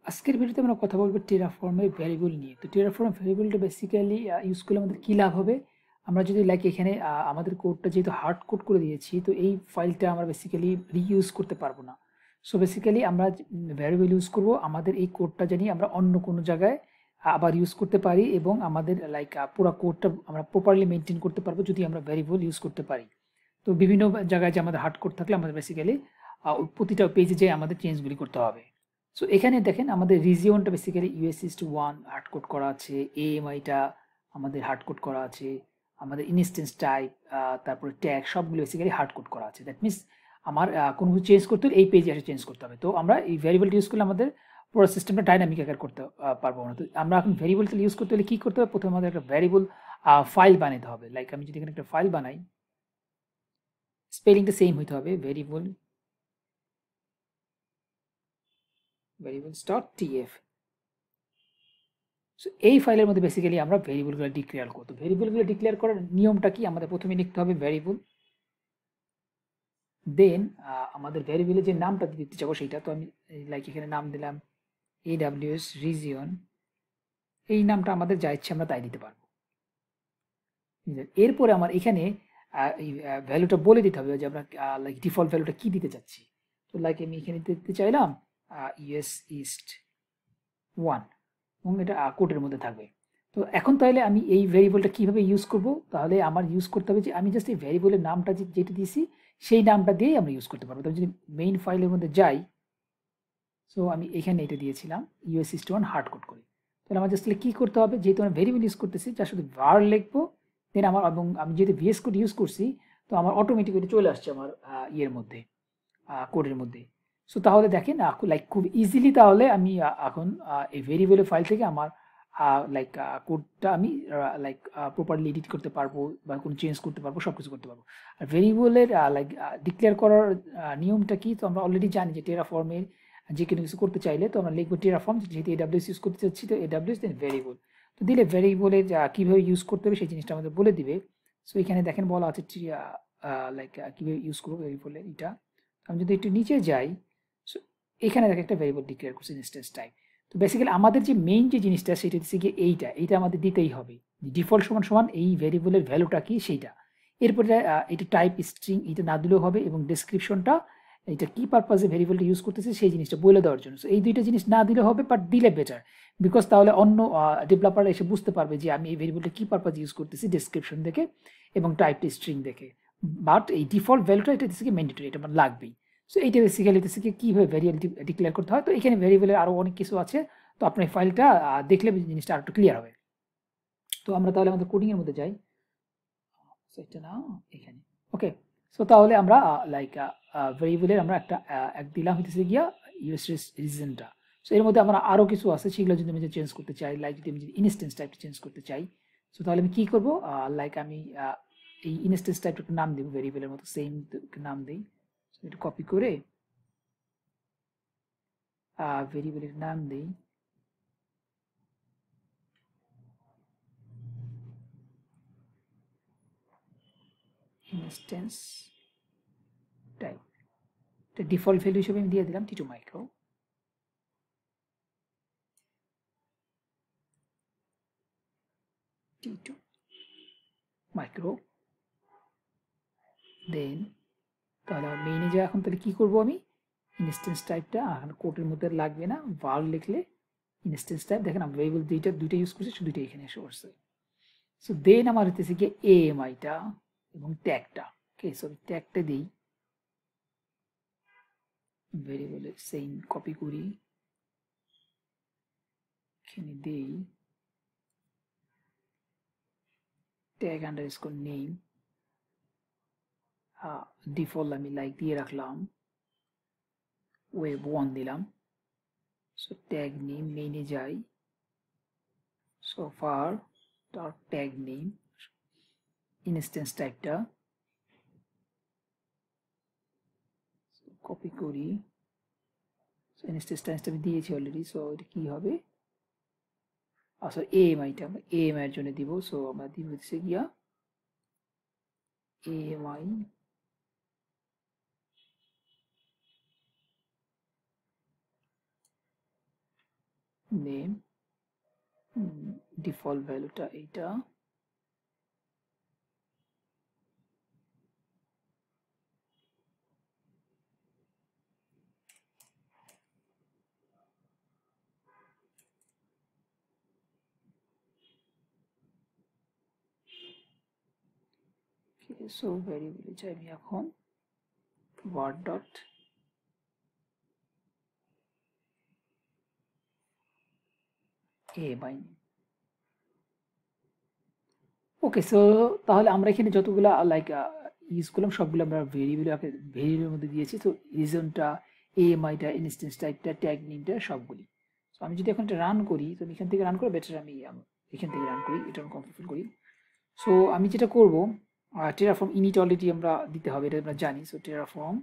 আজকের ভিডিওতে আমরা কথা বলবো টেরাফর্মের ভ্যারিয়েবল নিয়ে। তো টেরাফর্ম ভ্যারিয়েবলটা বেসিক্যালি ইউজ করলে আমাদের কী লাভ হবে, আমরা যদি লাইক এখানে আমাদের কোডটা যেহেতু হার্ড কোড করে দিয়েছি, তো এই ফাইলটা আমরা বেসিক্যালি রিইউজ করতে পারবো না। সো বেসিক্যালি আমরা ভ্যারিয়েবল ইউজ করব আমাদের এই কোডটা জানি আমরা অন্য কোনো জায়গায় আবার ইউজ করতে পারি, এবং আমাদের লাইক পুরো কোডটা আমরা প্রপারলি মেনটেন করতে পারবো যদি আমরা ভ্যারিয়েবল ইউজ করতে পারি। তো বিভিন্ন জায়গায় যে আমাদের হার্ড কোড থাকলে আমাদের বেসিক্যালি প্রতিটা পেজে যে আমাদের চেঞ্জগুলি করতে হবে। সো এখানে দেখেন আমাদের রিজিয়নটা বেসিক্যালি US1 হার্ড কোড করা আছে, AMIটা আমাদের হার্ড কোড করা আছে, আমাদের ইনস্ট্যান্স টাইপ, তারপরে ট্যাগ সবগুলো বেসিক্যালি হার্ড কোড করা আছে। দ্যাট মিনস আমার কোনো কিছু চেঞ্জ করতে হলে এই পেজে এসে চেঞ্জ করতে হবে। তো আমরা এই ভ্যারিয়েবলটা ইউজ করলে আমাদের পুরো সিস্টেমটা ডাইনামিক আকার করতে পারবো না। তো আমরা এখন ভ্যারিয়েবলটা ইউজ করতে হলে কী করতে হবে, প্রথমে আমাদের একটা ভ্যারিয়েবল ফাইল বানাতে হবে। লাইক আমি যদি এখানে একটা ফাইল বানাই, স্পেলিংটা সেম হইতে হবে, variables.tf। সো এই ফাইলের মধ্যে বেসিক্যালি আমরা ভেরিয়েবলগুলো ডিক্লেয়ার করব। ভেরিয়েবলগুলো ডিক্লেয়ার করার নিয়মটা কি, আমাদের প্রথমে লিখতে হবে ভেরিয়েবল, দেন আমাদের ভেরিয়েবলের যে নামটা দিতে চাবো সেইটা, তো আমি লাইক এখানে নাম দিলাম AWS রিজিয়ন। এই নামটা আমাদের যা ইচ্ছে আমরা তাই দিতে পারবো। এরপরে আমার এখানে এই ভ্যালুটা বলে দিতে হবে যে আমরা লাইক ডিফল্ট ভ্যালুটা কি দিতে চাচ্ছি। তো লাইক আমি এখানে দিতে চাইলাম US ইস্ট 1, এবং এটা কোডের মধ্যে থাকবে। তো এখন তাহলে আমি এই ভ্যারিয়েবলটা কিভাবে ইউজ করব, তাহলে আমার ইউজ করতে হবে যে আমি জাস্ট এই ভ্যারিয়েবলের নামটা যেটা দিয়েছি সেই নামটা দিয়েই আমরা ইউজ করতে পারবো। তো আমি যদি মেইন ফাইলের মধ্যে যাই, সো আমি এখানে এটা দিয়েছিলাম US1 হার্ড কোড করে। তাহলে আমার জাস্ট কী করতে হবে, যেহেতু আমি ভ্যারিয়েবল ইউজ করতেছি যা শুধু var লিখবো, দেন আমার, এবং আমি যেহেতু VS কোড ইউজ করছি তো আমার অটোমেটিক্যালি চলে আসছে আমার ইয়ের মধ্যে, কোডের মধ্যে। সো তাহলে দেখেন লাইক খুব ইজিলি তাহলে আমি এখন এই ভেরিয়েবলের ফাইল থেকে আমার লাইক কোডটা আমি লাইক প্রপারলি এডিট করতে পারবো বা কোনো চেঞ্জ করতে পারবো, সব কিছু করতে পারবো। আর ভেরিয়েবলের লাইক ডিক্লেয়ার করার নিয়মটা কি, তো আমরা অলরেডি জানি যে টেরাফর্মের যে কোনো কিছু করতে চাইলে তো আমরা লিখবো টেরাফর্ম, যেহেতু AWS ইউজ করতে চাচ্ছি তো AWS দেন ভেরিয়েবল। তো দিলে ভেরিয়েবলের কীভাবে ইউজ করতে হবে সেই জিনিসটা আমাদের বলে দিবে। সো এখানে দেখেন বলা আছে লাইক কীভাবে ইউজ করবো ভেরিয়েবলের এটা। আমি যদি একটু নিচে যাই, সো এখানে দেখে একটা ভেরিয়েবল ডিক্লেয়ার করছে ইনস্ট্যান্স টাইপ। তো বেসিক্যালি আমাদের যে মেইন যে জিনিসটা সেটা হচ্ছে গিয়ে এইটা আমাদের দিতেই হবে, ডিফল্ট সমান সমান এই ভেরিয়েবলের ভ্যালুটা কি সেইটা। এরপরে এটা টাইপ স্ট্রিং এটা না দিলেও হবে, এবং ডেসক্রিপশনটা এটা কি পারপাসে ভেরিয়েবলটা ইউজ করতেছে সেই জিনিসটা বলে দেওয়ার জন্য। সো এই দুইটা জিনিস না দিলে হবে, বাট দিলে বেটার, বিকজ তাহলে অন্য ডেভেলপাররা এসে বুঝতে পারবে যে আমি এই ভেরিয়েবলটা কি পারপাস ইউজ করতেছি ডেসক্রিপশন দেখে এবং টাইপটা স্ট্রিং দেখে। বাট এই ডিফল্ট ভ্যালুটা এটা হচ্ছে ম্যান্ডেটরি, এটা আমার লাগবেই। সো এইটা বেসিক্যালি হচ্ছে কীভাবে ভ্যারিয়েবল ডিক্লেয়ার করতে হয়। তো এখানে ভ্যারিয়েবলের আরও অনেক কিছু আছে, তো আপনার ফাইলটা দেখলে জিনিসটা আরও একটু ক্লিয়ার হবে। তো আমরা তাহলে আমাদের কোডিংয়ের মধ্যে যাই, সেটা না এখানে, ওকে। সো তাহলে আমরা লাইক ভেরিয়েবলের আমরা একটা এক দিলাম হইতেছে গিয়া US রিজনটা। সো এর মধ্যে আমরা আরও কিছু আছে, সেগুলো যদি আমি চেঞ্জ করতে চাই, লাইক যদি আমি ইনস্ট্যান্স টাইপটা চেঞ্জ করতে চাই, সো তাহলে আমি কী করবো, লাইক আমি এই ইনস্ট্যান্স টাইপটা একটা নাম দেবো, ভেরিয়েবলের মতো সেম নাম দিই। এটা কপি করে ভেরিয়েবলের নাম দিই ইনস্ট্যান্স টাইপ। এটা ডিফল্ট ভ্যালু হিসেবে আমি দিয়ে দিলাম T2 মাইক্রো। T2 মাইক্রো, দেন তাহলে মেইনে যা এখন তাহলে কী করবো, আমি ইনস্ট্যান্স টাইপটা এখন কোডের মধ্যে লাগবে না, var লিখলে ইনস্ট্যান্স টাইপ, দেখেন আমি ভেরিয়েবল দুইটা ইউজ করছি, শুধু দুইটা এখানে এসে পড়ছে। সো দেন আমার হতেছে গিয়ে AMIটা এবং ট্যাগটা, ওকে। সো আমি ট্যাগটা দিই ভেরিয়েবলের সেম কপি করি, এখানে দিই ট্যাগ আন্ডারস্কোর নেম, ডিফল্ট আমি লাইক দিয়ে রাখলাম, web1 দিলাম। সো ট্যাগ নেম মেইনে যাই, so far dot tag name instance টাইপটা কপি করি, সো ইনস্ট্যান্স টাইপটা আমি দিয়েছি অলরেডি। সো এটা কী হবে, সো AMIটা আমরা AMI এর জন্য দিব। সো আমরা দিব হচ্ছে গিয়া AMI নেম ডিফল্ট ভ্যালুটা এইটা, সো ভ্যারিয়েবলে যাই আমি এখন word dot a by name. Okay, so তাহলে আমরা এখানে যতগুলো লাইক ইউজ করলাম সবগুলো আমরা ভেরিয়েবলের মধ্যে দিয়েছি। তো রিজনটা, এএমআইটা, ইনস্ট্যান্স টাইপটা, ট্যাগ নেমটা সবগুলি। তো আমি যদি এখন এটা রান করি, তো আমি এখান থেকে রান করে বেটার, আমি এখান থেকে রান করি, এটা আমি কমপ্লিট করি। সো আমি যেটা করব, টেরাফর্ম ইনিট অলরেডি আমরা দিতে হবে, এটা আমরা জানি। সো টেরাফর্ম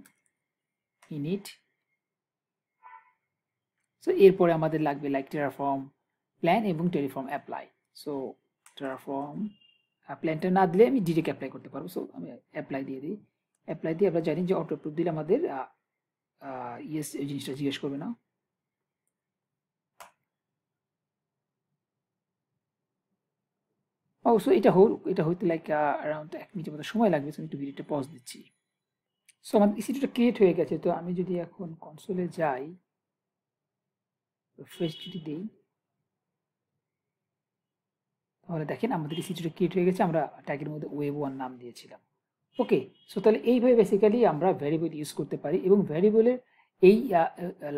ইনিট, সো এরপরে আমাদের লাগবে লাইক টেরাফর্ম প্ল্যান এবং টেরাফর্ম অ্যাপ্লাই। সো টেরাফর্ম প্ল্যানটা না দিলে আমি ডিরেক্ট অ্যাপ্লাই করতে পারবো। সো আমি অ্যাপ্লাই দিয়ে দিই। অ্যাপ্লাই দিয়ে আমরা জানি যে অটো অ্যাপ্রুভ দিলে আমাদের ইয়েস এই জিনিসটা জিজ্ঞেস করবে না। সো এটা হইতে লাইক অ্যারাউন্ড 1 মিনিটের মতো সময় লাগবে। সো আমি একটু ভিডিওটা পজ দিচ্ছি। সো আমার ইসিটা ক্রিয়েট হয়ে গেছে। তো আমি যদি এখন কনসোলে যাই, রিফ্রেশ যদি দিই, তাহলে দেখেন আমাদের ইসিটা ক্রিয়েট হয়ে গেছে। আমরা ট্যাগের মধ্যে ওয়েব 1 নাম দিয়েছিলাম। ওকে, সো তাহলে এইভাবে বেসিক্যালি আমরা ভ্যারিয়েবল ইউজ করতে পারি। এবং ভ্যারিয়েবলের এই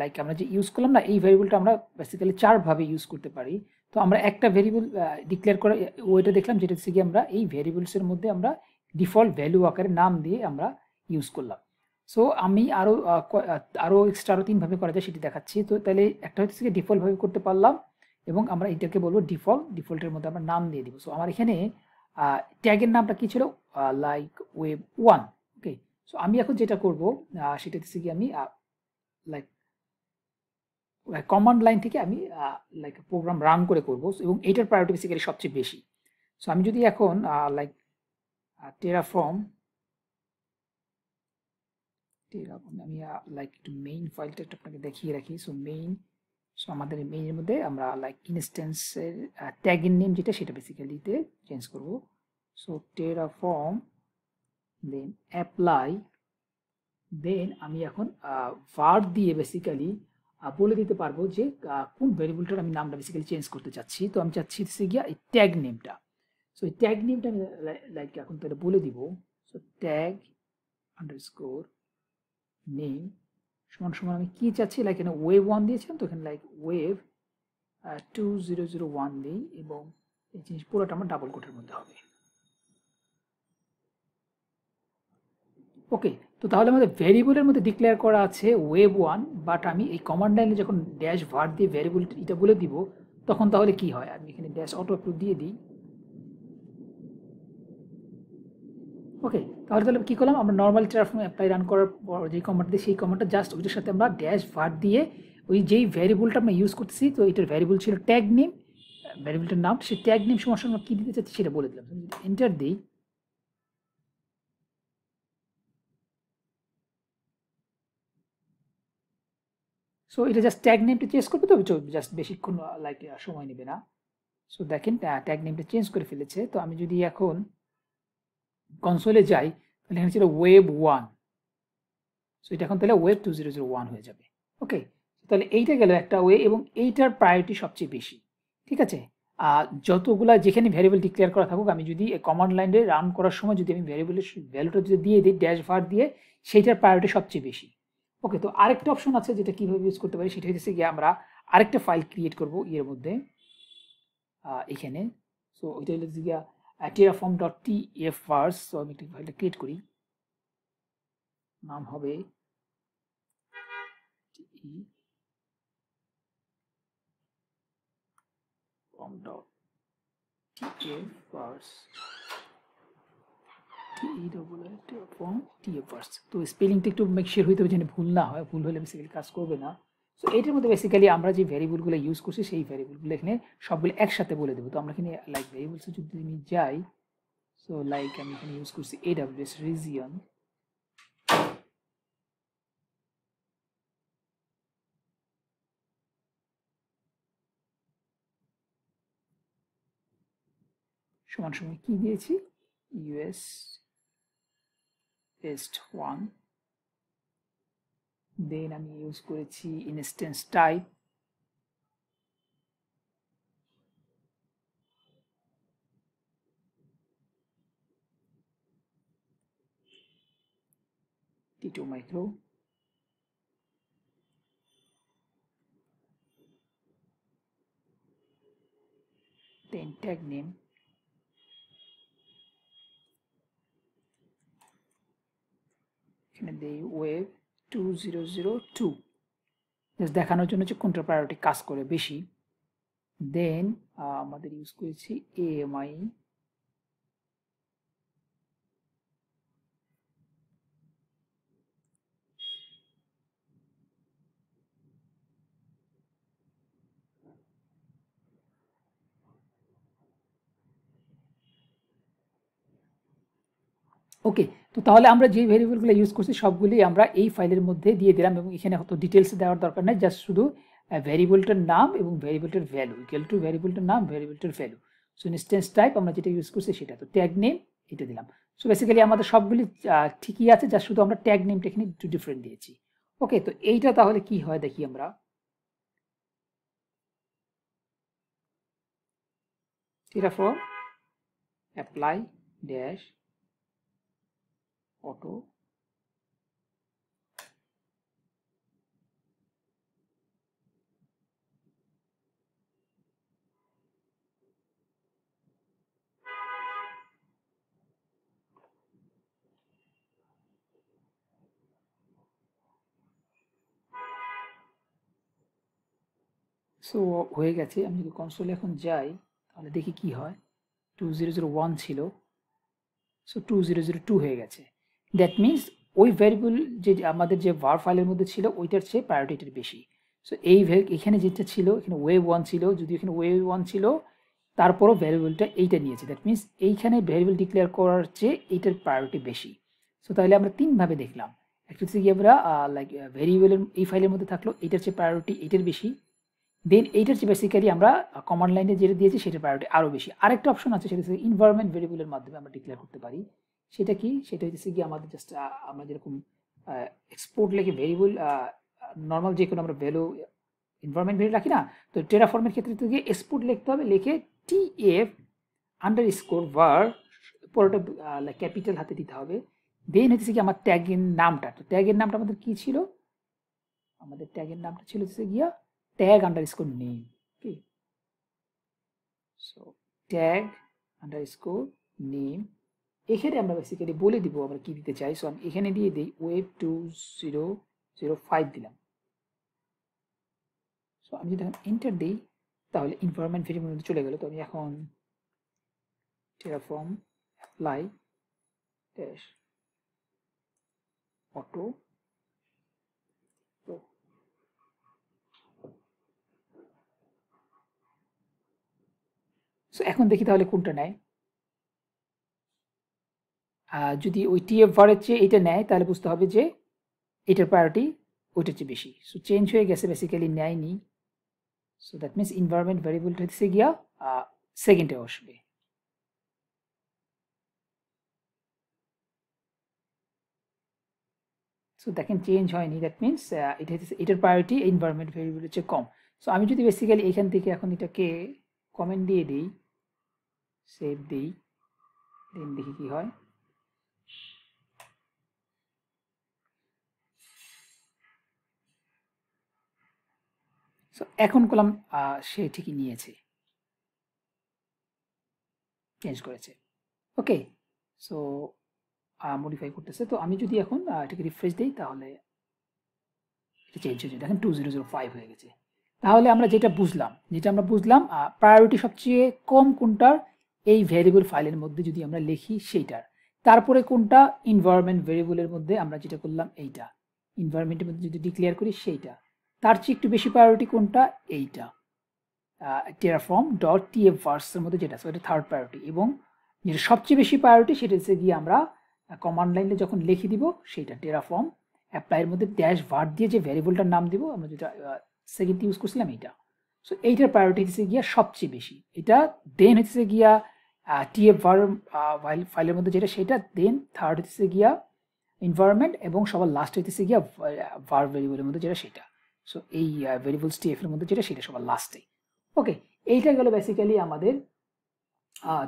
লাইক আমরা যে ইউজ করলাম না, এই ভ্যারিয়েবলটা আমরা বেসিক্যালি 4 ভাবে ইউজ করতে পারি। তো আমরা একটা ভ্যারিয়েবল ডিক্লেয়ার করা ওইটা দেখলাম, যেটা হচ্ছে কি আমরা এই ভ্যারিয়েবলসের মধ্যে আমরা ডিফল্ট ভ্যালু আকারে নাম দিয়ে আমরা ইউজ করলাম। সো আমি আরও এক্সট্রা 3 ভাবে করা যায় সেটি দেখাচ্ছি। তো তাহলে একটা হচ্ছে কি ডিফল্ট ভাবে করতে পারলাম, এবং আমরা এটাকে বলবো ডিফল্টের মধ্যে আমরা নাম দিয়ে দিব। সো আমার এখানে ট্যাগের নামটা কি ছিল, লাইক ওয়েব 1। ওকে, সো আমি এখন যেটা করব সেটা হচ্ছে কি আমি লাইক কমান্ড লাইন থেকে আমি লাইক প্রোগ্রাম রান করে করব, এবং এইটার প্রায়োরিটি বেসিক্যালি সবচেয়ে বেশি। সো আমি যদি এখন লাইক টেরাফর্ম আমি লাইক একটু মেইন ফাইলটা একটু আপনাকে দেখিয়ে রাখি। সো আমাদের মেইনের মধ্যে আমরা লাইক ইনস্ট্যান্সের ট্যাগের নেম যেটা, সেটা বেসিক্যালিতে চেঞ্জ করব। সো টেরাফর্ম দেন অ্যাপ্লাই, দেন আমি এখন var দিয়ে বেসিক্যালি বলে দিতে পারবো যে কোন ভ্যারিয়েবলটার আমি নামটা বেসিক্যালি চেঞ্জ করতে চাচ্ছি। তো আমি চাচ্ছি হচ্ছে গিয়া এই ট্যাগ নেমটা। সো এই ট্যাগ নেমটা আমি লাইক এখন তাহলে বলে দিব। সো ট্যাগ আন্ডারস্কোর নেম সমান সমান আমি কি চাচ্ছি, লাইক এখানে ওয়েব 1 দিয়েছিলাম, তো এখানে লাইক ওয়েব 2001 দিই, এবং এই জিনিস পুরোটা আমার ডাবল কোটের মধ্যে হবে। ওকে, তো তাহলে আমাদের ভ্যারিয়েবলের মধ্যে ডিক্লেয়ার করা আছে ওয়েব 1, বাট আমি এই কমান্ড লাইনে যখন ড্যাশ var দিয়ে ভ্যারিয়েবল এটা বলে দিব, তখন তাহলে কি হয়, আমি এখানে ড্যাশ অটো অ্যাপ্রুভ দিয়ে দিই। ওকে, তাহলে কি করলাম, আমরা নর্মাল টেরাফর্ম অ্যাপ্লাই রান করার পর যে কমান্ড দিই, সেই কমান্ডটা জাস্ট ওইটার সাথে আমরা ড্যাশ var দিয়ে ওই যেই ভ্যারিয়েবলটা আমরা ইউজ করতেছি, তো এটার ভ্যারিয়েবল ছিল ট্যাগ নেম, ভ্যারিয়েবলটার নাম, সেই ট্যাগ নেম সমান সমান কি দিতে চাচ্ছি সেটা বলে দিলাম। এন্টার দিই, সো এটা জাস্ট ট্যাগ নেমটা চেঞ্জ করবে, তো জাস্ট বেশিক্ষণ লাইক সময় নেবে না। সো দেখেন ট্যাগ নেমটা চেঞ্জ করে ফেলেছে। তো আমি যদি এখন কনসোলে যাই, তাহলে এখানে ছিল ওয়েব 1, সো এটা এখন তাহলে ওয়েব 2001 হয়ে যাবে। ওকে, তাহলে এইটা গেল একটা ওয়ে, এবং এইটার প্রায়োরিটি সবচেয়ে বেশি। ঠিক আছে, যতগুলা যেখানে ভ্যারিয়েবল ডিক্লেয়ার করা থাকুক, আমি যদি কমান্ড লাইনে রান করার সময় যদি আমি ভ্যারিয়েবলের ভ্যালুটা যদি দিয়ে দিই ড্যাশ var দিয়ে, সেইটার প্রায়োরিটি সবচেয়ে বেশি। ওকে, তো আরেকটা অপশন আছে যেটা কিভাবে ইউজ করতে পারি, সেটা হচ্ছে গিয়ে আমরা আরেকটা ফাইল ক্রিয়েট করব এর মধ্যে এখানে। সো ওইটা হচ্ছে গিয়া terraform.tf সো আমি একটা ফাইলটা ক্রিয়েট করি, নাম হবে terraform.tf তো স্পেলিংটা একটু মেক শিওর হইতে হবে যেন ভুল না হয়, ভুল হলে বেসিক্যালি কাজ করবে না। সো এইটার মধ্যে বেসিক্যালি আমরা যে ভ্যারিয়েবলগুলো ইউজ করছি, সেই ভ্যারিয়েবলগুলো এখানে সবগুলো একসাথে বলে দেবো। তো আমরা এখানে লাইক ভ্যারিয়েবলসে যদি আমি যাই, সো লাইক আমি এখানে ইউজ করছি AWS রিজিয়ন, সমান সমান কি দিয়েছি, ইউএস ইস্ট 1, দেন আমি ইউজ করেছি instance type, T2 micro, then tag name, এখানে দেই ওয়েভ 2002, জাস্ট দেখানোর জন্য যে কোনটা প্রায়োরিটি কাজ করে বেশি। দেন আমাদের ইউজ করেছি AMI, ওকে। তো তাহলে আমরা যে ভেরিয়েবলগুলো ইউজ করছি সবগুলি আমরা এই ফাইলের মধ্যে দিয়ে দিলাম, এবং এখানে হয়তো ডিটেলস দেওয়ার দরকার নেই, জাস্ট শুধু ভেরিয়েবলটার নাম এবং ভেরিয়েবলটার ভ্যালু ইকুয়াল টু ভেরিয়েবলটার নাম, ভেরিয়েবলটার ভ্যালু। সো ইনস্ট্যান্স টাইপ আমরা যেটা ইউজ করছি সেটা, তো ট্যাগ নেম এটা দিলাম। সো বেসিক্যালি আমাদের সবগুলি ঠিকই আছে, জাস্ট শুধু আমরা ট্যাগ নেমটা এখানে একটু ডিফারেন্ট দিয়েছি। ওকে, তো এইটা তাহলে কি হয় দেখি আমরা। Terraform apply dash auto, so হয়ে গেছে। আমি যদি কনসোলে এখন যাই তাহলে দেখি কি হয়। 2001 ছিল, সো 2002 হয়ে গেছে। দ্যাট মিনস ওই ভ্যারিয়েবল যে আমাদের যে var ফাইলের মধ্যে ছিল ওইটার চেয়ে প্রায়োরিটিটা বেশি। সো এই এখানে যেটা ছিল, এখানে ওয়েভ 1 ছিল, যদি এখানে ওয়েভ 1 ছিল তারপরও ভ্যারিয়েবলটা এইটা নিয়েছে, দ্যাট মিনস এইখানে ভ্যারিয়েবল ডিক্লেয়ার করার চেয়ে এইটার প্রায়োরিটি বেশি। সো তাহলে আমরা তিনভাবে দেখলাম, একটা হচ্ছে কি আমরা লাইক ভ্যারিয়েবলের এই ফাইলের মধ্যে থাকলো এইটার চেয়ে প্রায়োরিটি এইটার বেশি, দেন এইটার চেয়ে বেসিক্যালি আমরা কমান্ড লাইনে যেটা দিয়েছি সেটার প্রায়োরিটি আরও বেশি। আরেকটা অপশন আছে, সেটা হচ্ছে এনভায়রনমেন্ট ভেরিয়েবলের মাধ্যমে আমরা ডিক্লেয়ার করতে পারি। সেটা কি, সেটা হচ্ছে কি আমাদের জাস্ট আমরা যেরকম এক্সপোর্ট লেখে ভেরিয়েবল, নর্মাল যে কোনো আমরা ভ্যালু এনভায়রনমেন্ট ভ্যালু রাখি না, তো টেরাফর্মের ক্ষেত্রে থেকে এক্সপোর্ট লিখতে হবে, লিখে TF_var পরোটা ক্যাপিটাল হাতে দিতে হবে। দেন হচ্ছে কি আমার ট্যাগের নামটা, তো ট্যাগের নামটা আমাদের কি ছিল, আমাদের ট্যাগের নামটা ছিল হচ্ছে গিয়া tag_name, okay, so tag_name, এখানে আমরা বেসিক্যালি বলে দিব আমরা কি দিতে চাই। সো আমি এখানে দিয়ে দিই ওয়েব 2005 দিলাম। সো আমি যদি এখন এন্টার দিই তাহলে এনভায়রনমেন্ট ভেরিয়েবলের মধ্যে চলে গেল। তো আমি এখন Terraform apply dash auto, so এখন দেখি তাহলে কোনটা নেয়। যদি ওই TF_var এর চেয়ে এটা নেয় তাহলে বুঝতে হবে যে এটার প্রায়োরিটি ওইটার চেয়ে বেশি। সো চেঞ্জ হয়ে গেছে, বেসিক্যালি নেয়নি। সো দ্যাট মিনস এনভায়রনমেন্ট ভেরিয়েবলটা হচ্ছে গিয়া সেকেন্ডে আসবে। সো দেখেন চেঞ্জ হয়নি, দ্যাট মিনস এটা হচ্ছে এটার প্রায়োরিটি এনভায়রনমেন্ট ভেরিয়েবলের চেয়ে কম। সো আমি যদি বেসিক্যালি এখান থেকে এখন এটাকে কমেন্ট দিয়ে দিই, সেভ দিই, দেন দেখি কি হয়। সো এখন কলাম সে ঠিকই নিয়েছে, চেঞ্জ করেছে। ওকে, সো মডিফাই করতেছে। তো আমি যদি এখন এটাকে রিফ্রেশ দিই তাহলে এটা চেঞ্জ হয়ে যায়, দেখেন 2005 হয়ে গেছে। তাহলে আমরা যেটা বুঝলাম প্রায়োরিটি সবচেয়ে কম কোনটার, এই ভ্যারিয়েবল ফাইলের মধ্যে যদি আমরা লিখি সেইটার, তারপরে কোনটা এনভায়রনমেন্ট ভেরিয়েবলের মধ্যে আমরা যেটা করলাম এইটা, এনভায়রনমেন্টের মধ্যে যদি ডিক্লেয়ার করি সেইটা, তার চেয়ে একটু বেশি প্রায়োরিটি কোনটা, এইটা Terraform.tf_var এর মধ্যে যেটা, এটা থার্ড প্রায়োরিটি, এবং যেটা সবচেয়ে বেশি প্রায়োরিটি সেটা হচ্ছে গিয়ে আমরা কমান্ড লাইনে যখন লিখে দিব সেইটা Terraform apply এর মধ্যে -var দিয়ে যে ভ্যারিয়েবলটার নাম দিব, আমরা যেটা সেকেন্ড ইউজ করছিলাম এইটা। সো এইটার প্রায়োরিটি হচ্ছে গিয়া সবচেয়ে বেশি এটা, দেন হচ্ছে গিয়া টিএফ ফাইলের মধ্যে যেটা সেটা, দেন থার্ড হচ্ছে গিয়া এনভায়রনমেন্ট, এবং সবার লাস্ট হইতেছে গিয়া var ভেরিয়েবলের মধ্যে যেটা সেটা। সো এই ভেরিয়েবলস টিএফ এর মধ্যে যেটা সেটা সবার লাস্টে। ওকে, এইটা গেল বেসিক্যালি আমাদের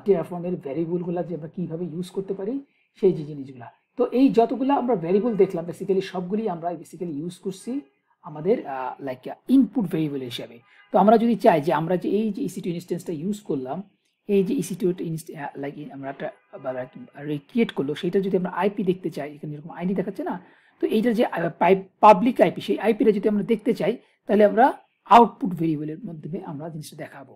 টেরাফর্মের ভ্যারিয়েবলগুলো যে আমরা কীভাবে ইউজ করতে পারি সেই যে জিনিসগুলো। তো এই যতগুলো আমরা ভ্যারিয়েবল দেখলাম বেসিক্যালি সবগুলি আমরা বেসিক্যালি ইউজ করছি আমাদের লাইক ইনপুট ভেরিয়েবল হিসাবে। তো আমরা যদি চাই যে আমরা যে এই যে EC2 ইনস্ট্যান্সটা ইউজ করলাম, এই যে EC2 লাইক আমরা একটা ক্রিয়েট করলো, সেটা যদি আমরা আইপি দেখতে চাই, এখানে যেরকম আইডি দেখাচ্ছে না, তো এইটার যে পাবলিক আইপি, সেই আইপিটা যদি আমরা দেখতে চাই তাহলে আমরা আউটপুট ভেরিয়েবলের মাধ্যমে আমরা জিনিসটা দেখাবো।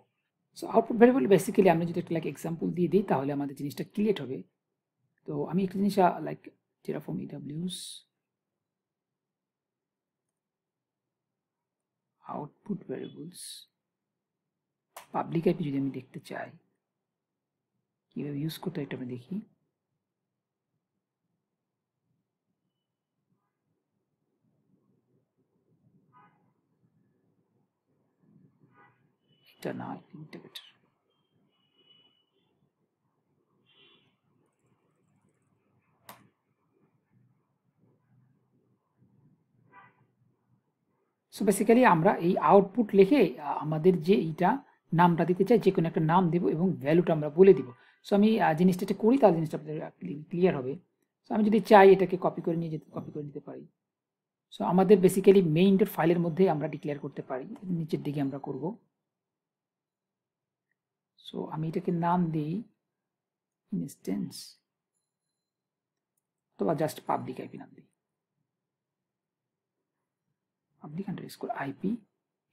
সো আউটপুট ভেরিয়েবল বেসিক্যালি আমরা যদি একটা লাইক এক্সাম্পল দিয়ে দিই তাহলে আমাদের জিনিসটা ক্লিয়ার হবে। তো আমি একটা জিনিস like Terraform EWS output variables public IP যদি আমি দেখতে চাই কিভাবে ইউজ করতে হয় এটা আমরা দেখি। এটা না, এটা বেটার। সো বেসিক্যালি আমরা এই আউটপুট লিখে আমাদের যে এইটা নামটা দিতে চাই, যে কোনো একটা নাম দেব এবং ভ্যালুটা আমরা বলে দিব। সো আমি জিনিসটা এটা করি তাহলে জিনিসটা আপনাদের ক্লিয়ার হবে। সো আমি যদি চাই এটাকে কপি করে নিয়ে যেতে, কপি করে নিতে পারি। সো আমাদের বেসিক্যালি মেইন ডট ফাইলের মধ্যে আমরা ডিক্লেয়ার করতে পারি, নিচের দিকে আমরা করব। সো আমি এটাকে নাম দিই ইনস্ট্যান্স, অথবা জাস্ট পাবলিক আইপি নাম দিই, পাবলিক আন্ডারস্কোর আইপি।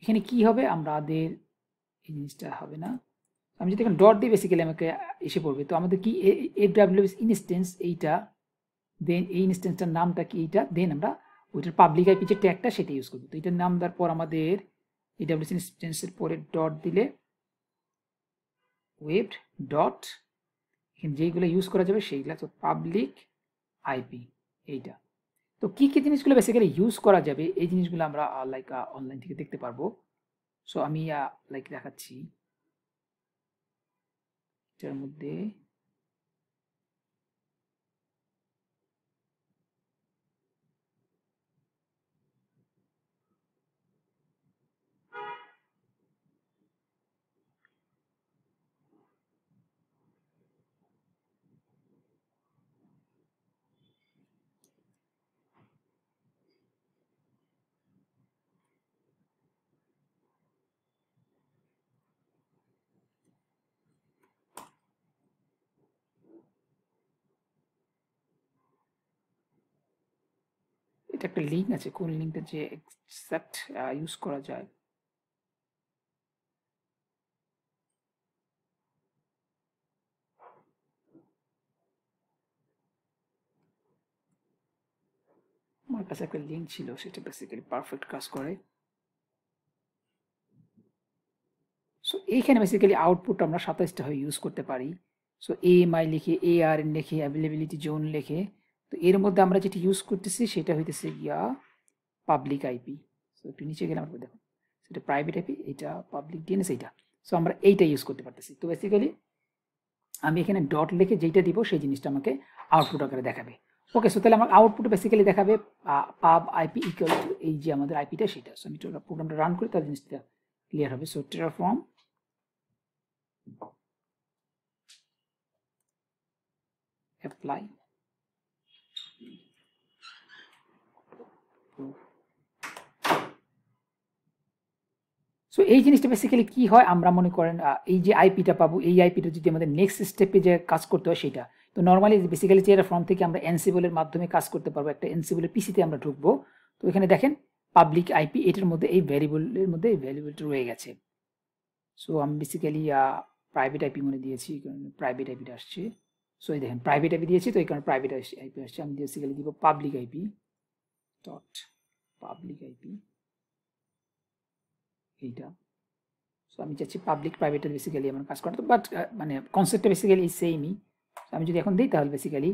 এখানে কি হবে, আমাদের এই জিনিসটা হবে না। আমি যদি এখানে ডট দিই বেসিক্যালি আমাকে এসে পড়বে। তো আমাদের কি AWS ইনস্ট্যান্স এইটা, দেন এই ইনস্ট্যান্সটার নামটা কি এইটা, দেন আমরা ওইটার পাবলিক আইপি যে ট্যাগটা সেটা ইউজ করবো। তো এটার নাম দেওয়ার পর আমাদের AWS ইনস্ট্যান্সের পরে ডট দিলে ওয়েব ডট, এখানে যেইগুলো ইউজ করা যাবে সেইগুলো, তো পাবলিক আইপি এইটা। তো কি কি জিনিসগুলো বেসিক্যালি ইউজ করা যাবে এই জিনিসগুলো আমরা লাইক অনলাইন থেকে দেখতে পারবো। সো আমি লাইক দেখাচ্ছি এটার মধ্যে। এটা একটা লিঙ্ক আছে, কোন লিঙ্কটা যে এক্সাক্ট ইউজ করা যায়। আমার কাছে একটা লিঙ্ক ছিল, সেটা বেসিক্যালি পারফেক্ট কাজ করে। সো এইখানে বেসিক্যালি আউটপুট আমরা 27টা হয়ে ইউজ করতে পারি। সো AMI লিখে, ARN লিখে, অ্যাভেলেবিলিটি জোন লিখে। তো এর মধ্যে আমরা যেটা ইউজ করতেছি সেটা হইতেছে গিয়া পাবলিক আইপি। সো একটু নিচে গেলে আমরা দেখো সেটা প্রাইভেট আইপি, এটা পাবলিক DNS এইটা। সো আমরা এইটা ইউজ করতে পারতেছি। তো বেসিক্যালি আমি এখানে ডট লিখে যেইটা দিব সেই জিনিসটা আমাকে আউটপুট আকারে দেখাবে। ওকে, সো তাহলে আমার আউটপুট বেসিক্যালি দেখাবে পাব আইপি ইকুয়াল টু এই যে আমাদের আইপিটা সেটা। সো আমি প্রোগ্রামটা রান করি তাহলে জিনিসটা ক্লিয়ার হবে। সো টেরাফর্ম অ্যাপ্লাই, সো এই জিনিসটা বেসিক্যালি কি হয়, আমরা মনে করেন এই যে আইপিটা পাবো, এই আইপিটা যদি আমাদের নেক্সট স্টেপে যে কাজ করতে হয় সেটা, তো নর্মালি বেসিক্যালি টেরাফর্ম থেকে আমরা এনসিবলের মাধ্যমে কাজ করতে পারবো। একটা এনসিবলের পিসিতে আমরা ঢুকবো। তো এখানে দেখেন পাবলিক আইপি, এটার মধ্যে এই ভ্যারিয়েবলের মধ্যে এই ভ্যারিয়েবলটা রয়ে গেছে। সো আমি বেসিক্যালি প্রাইভেট আইপি মনে দিয়েছি, কারণ প্রাইভেট আইপিটা আসছে। সো এই দেখেন প্রাইভেট আইপি দিয়েছি, তো এই কারণে প্রাইভেট আইপি আসছে। আমি বেসিক্যালি দিব public IP dot public IP এইটা। সো আমি চাচ্ছি পাবলিক প্রাইভেটটা বেসিক্যালি আমার কাজ করতে, বাট মানে কনসেপ্টটা বেসিক্যালি সেমই। আমি যদি এখন দিই তাহলে বেসিক্যালি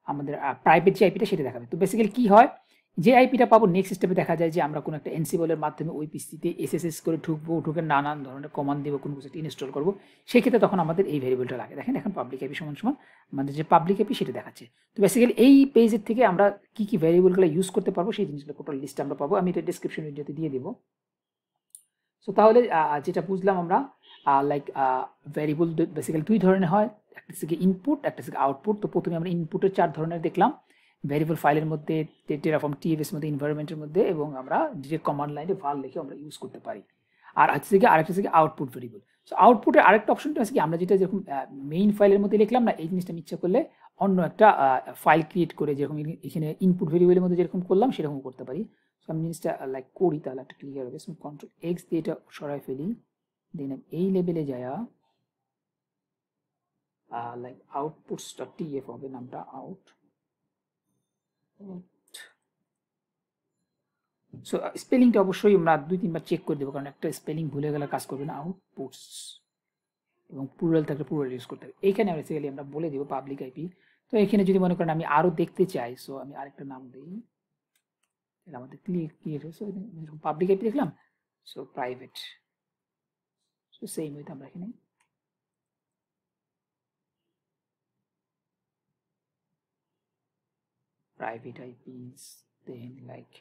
আমাদের প্রাইভেট যে আইপিটা সেটা দেখাবে। তো বেসিক্যালি কি হয়, যে আইপিটা পাবো নেক্সট স্টেপে দেখা যায় যে আমরা কোনো একটা এনসিবলের মাধ্যমে ওই পিসিতে এসএসএস করে ঢুকবো, ঢুকে নানান ধরনের কমান্ড দেবো, কোনো কিছু ইনস্টল করবো, সেক্ষেত্রে তখন আমাদের এই ভেরিয়েবলটা লাগে। দেখেন এখন পাবলিক আইপি সমান সমান আমাদের যে পাবলিক আইপি সেটা দেখাচ্ছে। তো বেসিক্যালি এই পেজের থেকে আমরা কী কী ভেরিয়েবলগুলো ইউজ করতে পারবো সেই জিনিসগুলো টোটাল লিস্ট আমরা পাবো, আমি এটা ডিসক্রিপশন ভিডিওতে দিয়ে দেবো। সো তাহলে যেটা বুঝলাম আমরা লাইক ভেরিয়েবল বেসিক্যালি দুই ধরনের হয়, একটা থেকে ইনপুট, একটা থেকে আউটপুট। তো প্রথমে আমরা ইনপুটের 4 ধরনের দেখলাম, ভেরিয়েবল ফাইলের মধ্যে, টেরাফর্ম টিএফএস মধ্যে, এনভায়রনমেন্টের মধ্যে, এবং আমরা ডিরেক্ট কমান্ড লাইনে ভাল লিখে আমরা ইউজ করতে পারি। আর হচ্ছে থেকে আরেকটা থেকে আউটপুট ভেরিয়েবল। সো আউটপুটের আরেকটা অপশনটা আছে কি, আমরা যেটা যেরকম মেইন ফাইলের মধ্যে লিখলাম না, এই জিনিসটা আমি ইচ্ছা করলে অন্য একটা ফাইল ক্রিয়েট করে যেরকম এখানে ইনপুট ভেরিয়েবলের মধ্যে যেরকম করলাম সেরকম করতে পারি। সো আমি জিনিসটা লাইক করি তাহলে একটা ক্লিয়ার হবে। কন্ট্রোল এক্স দিয়ে এটা সরাই ফেলি, দেন এই লেভেলে যায়া লাইক outputs.tf হবে নামটা, আউট। সো স্পেলিংটা অবশ্যই আমরা 2-3 বার চেক করে দেবো, কারণ একটা স্পেলিং ভুলে গেলে কাজ করবে না। আউটপুটস এবং প্লুরাল থাকলে প্লুরাল ইউজ করতে হবে। এইখানে বেসিক্যালি আমরা বলে দেবো পাবলিক আইপি। তো এখানে যদি মনে করেন আমি আরও দেখতে চাই, সো আমি আরেকটা নাম দিই, আমাদের ক্লিয়ার হয়েছে। পাবলিক আইপি দেখলাম, সো প্রাইভেট। সো সেম ওয়েতে আমরা এখানে private IPs, then like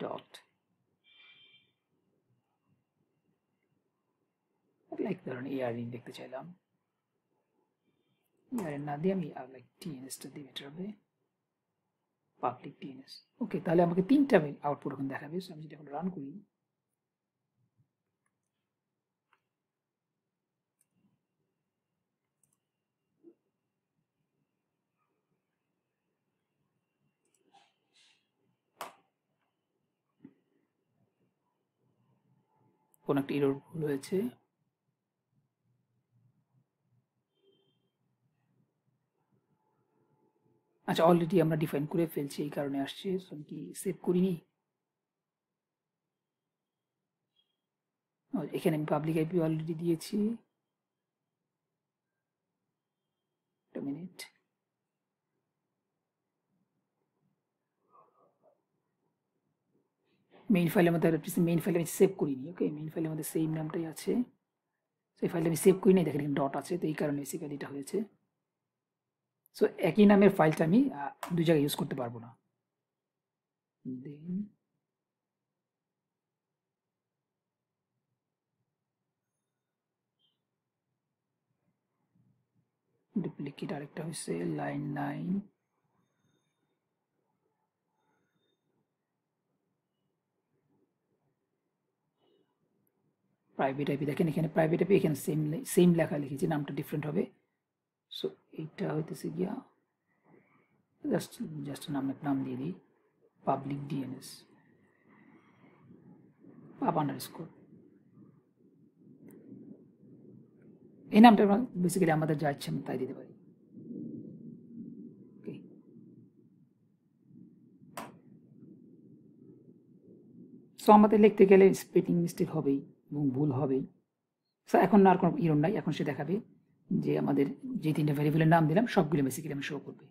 dot like ধরুন ARN দেখতে চাইলাম, ARN না দিয়ে আমি লাইক TNS টা দিয়ে বেটার হবে, পাবলিক TNS। ওকে, তাহলে আমাকে 3টা আউটপুট এখন দেখাবে। সো আমি যদি এখন রান করি, কোন একটা এরর ভুল হয়েছে। আচ্ছা, অলরেডি আমরা ডিফাইন করে ফেলছি, এই কারণে আসছে। সো আমি কি সেভ করিনি, এখানে আমি পাবলিক আইপি অলরেডি দিয়েছি। একটা মিনিট, মেইন ফাইলের মধ্যে মেইন ফাইলে আমি সেভ করিনি। ওকে, মেইন ফাইলের মধ্যে সেম নামটাই আছে, সেই ফাইলটা আমি সেভ করি নাই, দেখেন ডট আছে, তো এই কারণে বেসিক্যালি এটা হয়েছে। সো একই নামের ফাইলটা আমি দুই জায়গায় ইউজ করতে পারবো না। দেন ডুপ্লিকেট আরেকটা হচ্ছে লাইন 9, প্রাইভেট আইপি। দেখেন এখানে প্রাইভেট আইপি, এখানে সেম লেখা লিখেছি, নামটা ডিফারেন্ট হবে। সো এইটা হইতেছে গিয়া জাস্ট নাম দিয়ে দিই, পাবলিক DNS পাব আন্ডারস্কোর। এই নামটা বেসিক্যালি আমাদের যা ইচ্ছে আমি তাই দিতে পারি। সো আমাদের লিখতে গেলে স্পেলিং মিস্টেক হবেই এবং ভুল হবেই। সো এখন আর কোনো ইরর নাই, এখন সে দেখাবে যে আমাদের যে 3টা ভেরিয়েবলের নাম দিলাম সবগুলো বেসিক্যালি আমি শো করবে।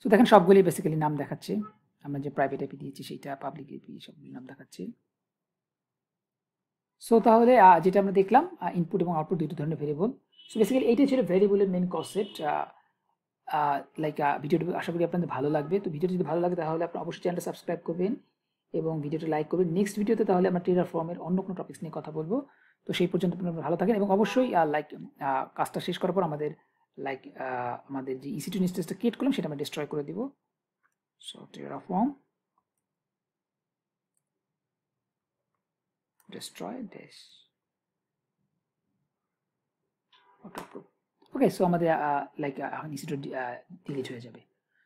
সো দেখেন সবগুলোই বেসিক্যালি নাম দেখাচ্ছে, আমরা যে প্রাইভেট আইপি দিয়েছি সেইটা, পাবলিক আইপি, সবগুলো নাম দেখাচ্ছে। সো তাহলে যেটা আমরা দেখলাম ইনপুট এবং আউটপুট দুটো ধরনের ভেরিয়েবল। সো বেসিক্যালি এইটাই ছিল ভেরিয়েবলের মেইন কনসেপ্ট। লাইক ভিডিওটি আশা করি আপনাদের ভালো লাগবে। তো ভিডিওটি যদি ভালো লাগে তাহলে আপনারা অবশ্যই চ্যানেলটা সাবস্ক্রাইব করবেন এবং ভিডিওটি লাইক করবেন। নেক্সট ভিডিওতে তাহলে আমরা টেরাফর্মের অন্য কোনো টপিকস নিয়ে কথা বলবো। তো সেই পর্যন্ত আপনারা ভালো থাকেন এবং অবশ্যই লাইক কাজটা শেষ করার পর আমাদের লাইক আমাদের যে EC2 ইনস্ট্যান্সটা ক্রিয়েট করলাম সেটা আমরা ডিস্ট্রয় করে দিব। So Terraform destroy dash autoproof। Okay, so আমাদের লাইক এখন EC2 ডিলিট হয়ে যাবে।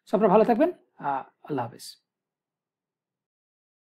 সো আপনারা ভালো থাকবেন, আল্লাহ হাফেজ।